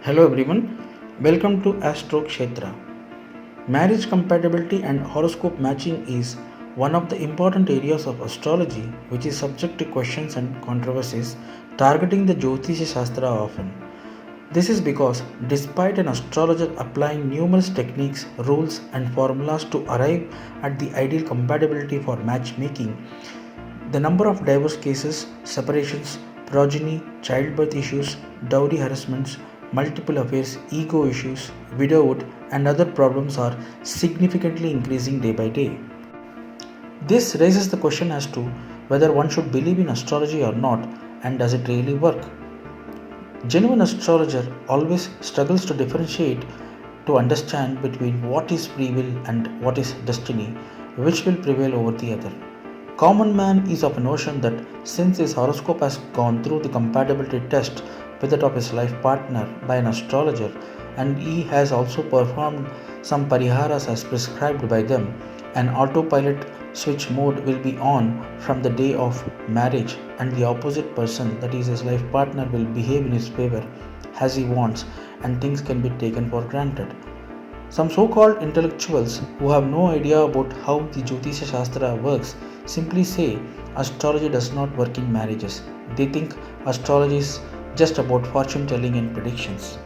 Hello everyone, welcome to Astrologer. Marriage compatibility and horoscope matching is one of the important areas of astrology which is subject to questions and controversies targeting the Jyotisha Shastra often. This is because despite an astrologer applying numerous techniques, rules and formulas to arrive at the ideal compatibility for matchmaking, the number of divorce cases, separations, progeny, childbirth issues, dowry harassments, multiple affairs, ego issues, widowhood, and other problems are significantly increasing day by day. This raises the question as to whether one should believe in astrology or not, and does it really work? Genuine astrologer always struggles to differentiate to understand between what is free will and what is destiny, which will prevail over the other. Common man is of a notion that since his horoscope has gone through the compatibility test with that of his life partner by an astrologer, and he has also performed some pariharas as prescribed by them, an autopilot switch mode will be on from the day of marriage, and the opposite person, that is his life partner, will behave in his favor as he wants, and things can be taken for granted. Some so called intellectuals who have no idea about how the Jyotisha Shastra works simply say astrology does not work in marriages. They think astrology is just about fortune telling and predictions.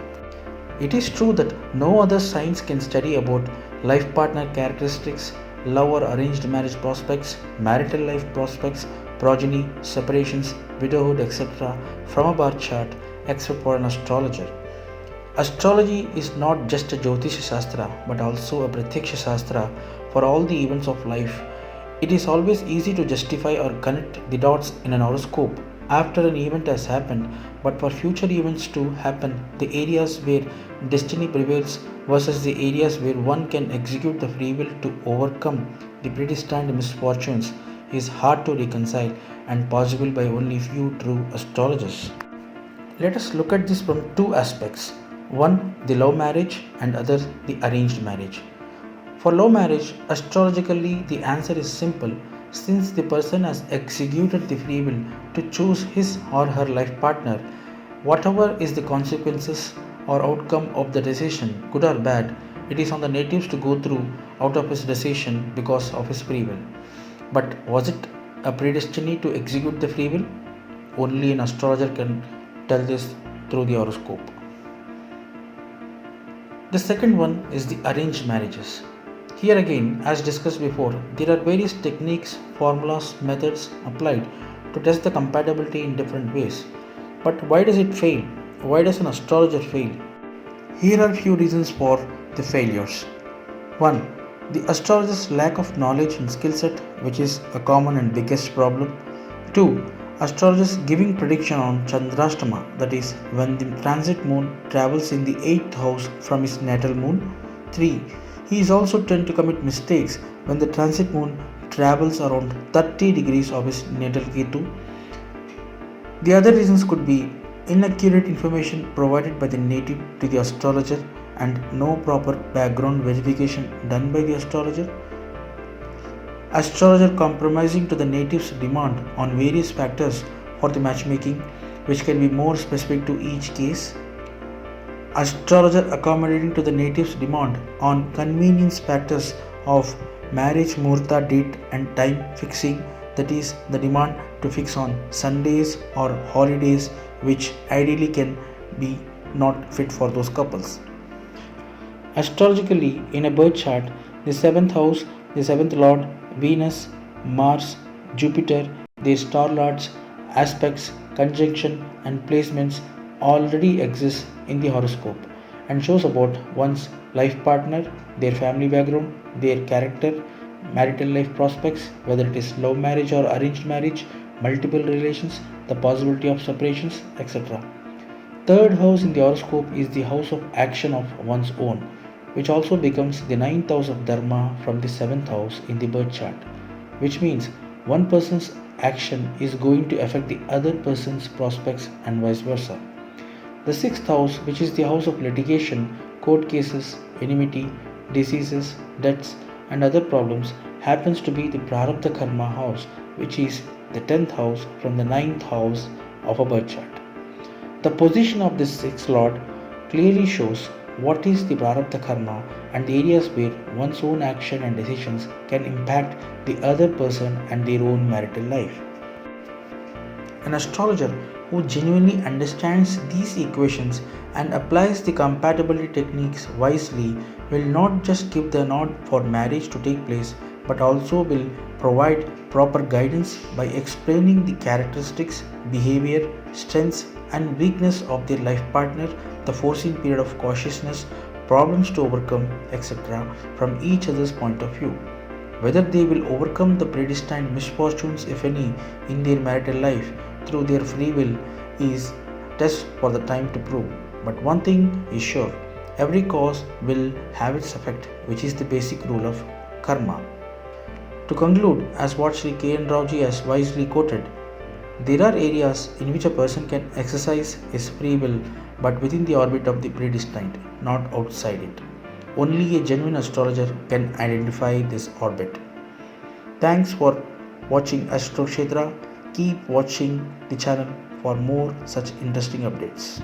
It is true that no other science can study about life partner characteristics, love or arranged marriage prospects, marital life prospects, progeny, separations, widowhood, etc. from a birth chart except for an astrologer. Astrology is not just a Jyotisha Shastra but also a Pratyaksha Shastra for all the events of life. It is always easy to justify or connect the dots in an horoscope after an event has happened, but for future events to happen, the areas where destiny prevails versus the areas where one can execute the free will to overcome the predestined misfortunes is hard to reconcile and possible by only few true astrologers. Let us look at this from two aspects. One, the love marriage, and other, the arranged marriage. For love marriage, astrologically, the answer is simple since the person has executed the free will to choose his or her life partner. Whatever is the consequences or outcome of the decision, good or bad, it is on the natives to go through out of his decision because of his free will. But was it a predestiny to execute the free will? Only an astrologer can tell this through the horoscope. The second one is the arranged marriages. Here again, as discussed before, there are various techniques, formulas, methods applied to test the compatibility in different ways. But why does it fail? Why does an astrologer fail? Here are few reasons for the failures. 1. The astrologer's lack of knowledge and skill set, which is a common and biggest problem. 2. Astrologers giving prediction on Chandrashtama, that is, when the transit moon travels in the 8th house from his natal moon. 3. He is also tend to commit mistakes when the transit moon travels around 30 degrees of his natal Ketu. The other reasons could be inaccurate information provided by the native to the astrologer and no proper background verification done by the astrologer. Astrologer compromising to the native's demand on various factors for the matchmaking, which can be more specific to each case. Astrologer accommodating to the native's demand on convenience factors of marriage muhurta date and time fixing, that is, the demand to fix on Sundays or holidays, which ideally can be not fit for those couples. Astrologically, in a birth chart, the 7th house, the 7th lord, Venus, Mars, Jupiter, their star lords, aspects, conjunction, and placements already exist in the horoscope and shows about one's life partner, their family background, their character, marital life prospects, whether it is love marriage or arranged marriage, multiple relations, the possibility of separations, etc. Third house in the horoscope is the house of action of one's own, which also becomes the 9th house of Dharma from the 7th house in the birth chart, which means one person's action is going to affect the other person's prospects and vice versa. The 6th house, which is the house of litigation, court cases, enmity, diseases, debts, and other problems, happens to be the Prarabdha Karma house, which is the 10th house from the 9th house of a birth chart. The position of this 6th lord clearly shows what is the prarabdha karma and the areas where one's own action and decisions can impact the other person and their own marital life. An astrologer who genuinely understands these equations and applies the compatibility techniques wisely will not just give the nod for marriage to take place but also will provide proper guidance by explaining the characteristics, behavior, strengths, and weakness of their life partner, the foreseen period of cautiousness, problems to overcome, etc., from each other's point of view. Whether they will overcome the predestined misfortunes, if any, in their marital life through their free will is test for the time to prove. But one thing is sure, every cause will have its effect, which is the basic rule of karma. To conclude, as what Sri K. N. Raoji has wisely quoted, there are areas in which a person can exercise his free will but within the orbit of the predestined, not outside it. Only a genuine astrologer can identify this orbit. Thanks for watching Astrologer. Keep watching the channel for more such interesting updates.